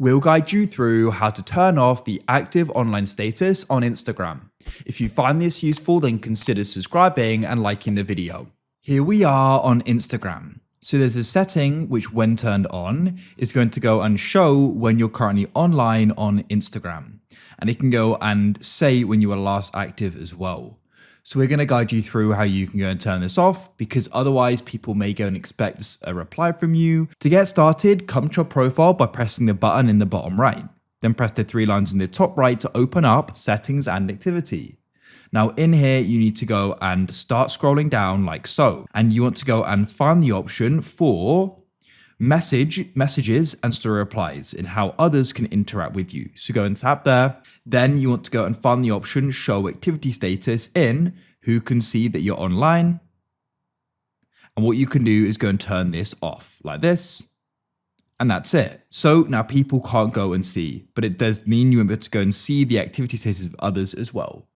We'll guide you through how to turn off the active online status on Instagram. If you find this useful, then consider subscribing and liking the video. Here we are on Instagram. So there's a setting which, when turned on, is going to go and show when you're currently online on Instagram. And it can go and say when you were last active as well. So we're going to guide you through how you can go and turn this off, because otherwise people may go and expect a reply from you. To get started, come to your profile by pressing the button in the bottom right. Then press the three lines in the top right to open up settings and activity. Now in here, you need to go and start scrolling down like so. And you want to go and find the option for messages and story replies and how others can interact with you. So go and tap there. Then you want to go and find the option show activity status in who can see that you're online. And what you can do is go and turn this off like this. And that's it. So now people can't go and see, but it does mean you won't be able to go and see the activity status of others as well.